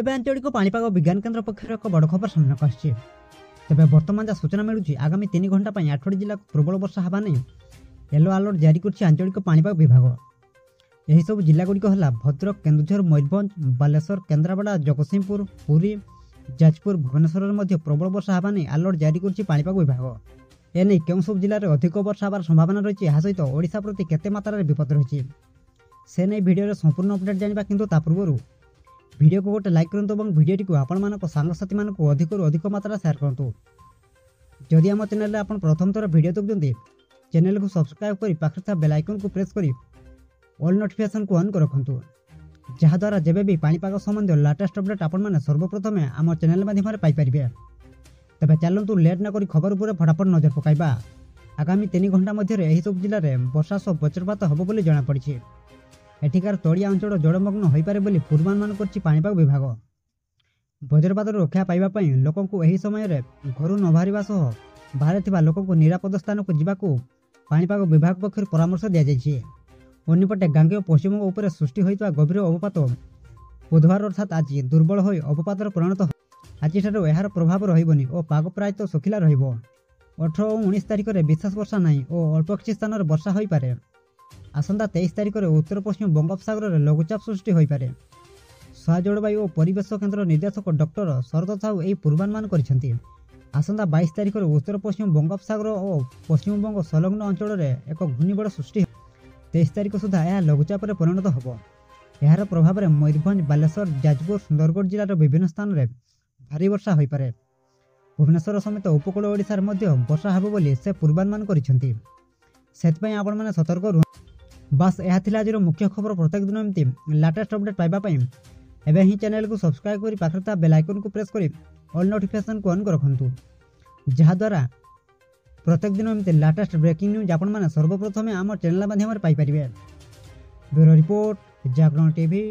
ଏବେ ଆଞ୍ଚଳିକ ପାଣିପାଗ ବିଜ୍ଞାନ କେନ୍ଦ୍ର ପକ୍ଷରୁ ଏକ ବଡ଼ ଖବର ସାମ୍ନାକୁ ଆସିଛି। ତେବେ ବର୍ତ୍ତମାନ ଯାହା ସୂଚନା ମିଳୁଛି ଆଗାମୀ 3 ଘଣ୍ଟା ପାଇଁ 8ଟି ଜିଲ୍ଲାକୁ ପ୍ରବଳ ବର୍ଷା ହେବା ନେଇ ୟେଲୋ ଆଲର୍ଟ ଜାରି କରିଛି ଆଞ୍ଚଳିକ ପାଣିପାଗ ବିଭାଗ। ଏହିସବୁ ଜିଲ୍ଲାଗୁଡ଼ିକ ହେଲା ଭଦ୍ରକ, କେନ୍ଦୁଝର, ମୟୂରଭଞ୍ଜ, ବାଲେଶ୍ୱର, କେନ୍ଦ୍ରାପଡ଼ା, ଜଗତସିଂହପୁର, ପୁରୀ, ଯାଜପୁର, ଭୁବନେଶ୍ୱରରେ ମଧ୍ୟ ପ୍ରବଳ ବର୍ଷା ହେବା ନେଇ ଆଲର୍ଟ ଜାରି କରିଛି ପାଣିପାଗ ବିଭାଗ। ଏନେଇ କେଉଁ ସବୁ ଜିଲ୍ଲାରେ ଅଧିକ ବର୍ଷା ହେବାର ସମ୍ଭାବନା ରହିଛି, ଏହା ସହିତ ଓଡ଼ିଶା ପ୍ରତି କେତେ ମାତ୍ରାରେ ବିପଦ ରହିଛି ସେ ନେଇ ଭିଡ଼ିଓରେ ସମ୍ପୂର୍ଣ୍ଣ ଅପଡେଟ୍ ଜାଣିବା। କିନ୍ତୁ ତା ପୂର୍ବରୁ ভিডিওকে গোটে লাইক করতু এবং ভিডিওটি আপনার সাংসাথী মানুষ অধিকর অধিক মাত্রা সেয়ার করতু। যদি আমার চ্যানেলে আপনার প্রথম থর ভিডিও দেখুছেন চ্যানেলকে সবসক্রাইব করে পাখে থাকা বেল আইকনকে প্রেস করে অল নোটিফিকেশন को অন করে রাখতু, যাদ্বারা যেবে বি পাণিপাগ সম্বন্ধীয় লাটেস্ট অপডেট আপনার সর্বপ্রথমে আমার চ্যানেল মাধ্যমে পাইপারে। তবে চলতু লেট না করে খবর উপরে ফটাফট নজর পকাইবা। আগামী 3 ঘণ্টা মধ্যে এইসব জেলার বর্ষা সহ বজ্রপাত হব বলে জনাপড়ি। এঠিকার তড়িয়া অঞ্চল জলমগ্ন হয়েপরে বলে পূর্বানুমান করছে পাণিপাগ বিভাগ। বজ্রপাতর রক্ষা পাইবা পাই লোকଙ୍କୁ ଏହି ସମୟରେ ଘରୁ ନ ବାହାରିବା ସହ ବାହାରେ ଥିବା ଲୋକଙ୍କୁ ନିରାପଦ ସ୍ଥାନକୁ ଯିବାକୁ ପାଣିପାଗ ବିଭାଗ ପକ୍ଷରୁ ପରାମର୍ଶ ଦିଆଯାଇଛି। ଅନ୍ୟପଟେ ଗାଙ୍ଗେୟ ପଶ୍ଚିମବଙ୍ଗ ଉପରେ ସୃଷ୍ଟି ହୋଇଥିବା ଗଭୀର ଅବପାତ ବୁଧବାର ଅର୍ଥାତ୍ ଆଜି ଦୁର୍ବଳ ହୋଇ ଅବପାତରେ ପରିଣତ ହେବ। ଆଜିଠାରୁ ଏହାର ପ୍ରଭାବ ରହିବନି ଓ ପାଗ ପ୍ରାୟତଃ ଶୁଖିଲା ରହିବ। 18 ଓ 19 ତାରିଖରେ ବିଶେଷ ବର୍ଷା ନାହିଁ ଓ ଅଳ୍ପ କିଛି ସ୍ଥାନରେ ବର୍ଷା ହୋଇପାରେ। ଆସନ୍ତା 23 ତାରିଖରେ ଉତ୍ତର ପଶ୍ଚିମ ବଙ୍ଗୋପସାଗରରେ ଲଘୁଚାପ ସୃଷ୍ଟି ହୋଇପାରେ। ସ୍ୱା ଜଳବାୟୁ ଓ ପରିବେଶ କେନ୍ଦ୍ର ନିର୍ଦ୍ଦେଶକ ଡକ୍ଟର ଶରତ ସାହୁ ଏହି ପୂର୍ବାନୁମାନ କରିଛନ୍ତି। ଆସନ୍ତା 22 ତାରିଖରେ ଉତ୍ତର ପଶ୍ଚିମ ବଙ୍ଗୋପସାଗର ଓ ପଶ୍ଚିମବଙ୍ଗ ସଂଲଗ୍ନ ଅଞ୍ଚଳରେ ଏକ ଘୂର୍ଣ୍ଣିବଳୟ ସୃଷ୍ଟି ହେବ। 23 ତାରିଖ ସୁଦ୍ଧା ଏହା ଲଘୁଚାପରେ ପରିଣତ ହେବ। ଏହାର ପ୍ରଭାବରେ ମୟୂରଭଞ୍ଜ, ବାଲେଶ୍ୱର, ଯାଜପୁର, ସୁନ୍ଦରଗଡ଼ ଜିଲ୍ଲାର ବିଭିନ୍ନ ସ୍ଥାନରେ ଭାରୀ ବର୍ଷା ହୋଇପାରେ। ଭୁବନେଶ୍ୱର ସମେତ ଉପକୂଳ ଓଡ଼ିଶାରେ ମଧ୍ୟ ବର୍ଷା ହେବ ବୋଲି ସେ ପୂର୍ବାନୁମାନ କରିଛନ୍ତି। ସେଥିପାଇଁ ଆପଣମାନେ ସତର୍କ ରୁହନ୍ତୁ। ବାସ୍ ଏହା ଥିଲା ଆଜିର ମୁଖ୍ୟ ଖବର। ପ୍ରତ୍ୟେକ ଦିନ ଏମିତି ଲାଟେଷ୍ଟ ଅପଡେଟ୍ ପାଇବା ପାଇଁ ଏବେ ହିଁ ଚ୍ୟାନେଲକୁ ସବସ୍କ୍ରାଇବ୍ କରି ପାଖରେ ଥିବା ବେଲ୍ ଆଇକନକୁ ପ୍ରେସ୍ କରି ଅଲ୍ ନୋଟିଫିକେସନକୁ ଅନ୍ ରଖନ୍ତୁ, ଯାହାଦ୍ୱାରା ପ୍ରତ୍ୟେକ ଦିନ ଏମିତି ଲାଟେଷ୍ଟ ବ୍ରେକିଂ ନ୍ୟୁଜ୍ ଆପଣମାନେ ସର୍ବପ୍ରଥମେ ଆମ ଚ୍ୟାନେଲ ମାଧ୍ୟମରେ ପାଇପାରିବେ। ବ୍ୟୁରୋ ରିପୋର୍ଟ, ଜାଗରଣ ଟିଭି।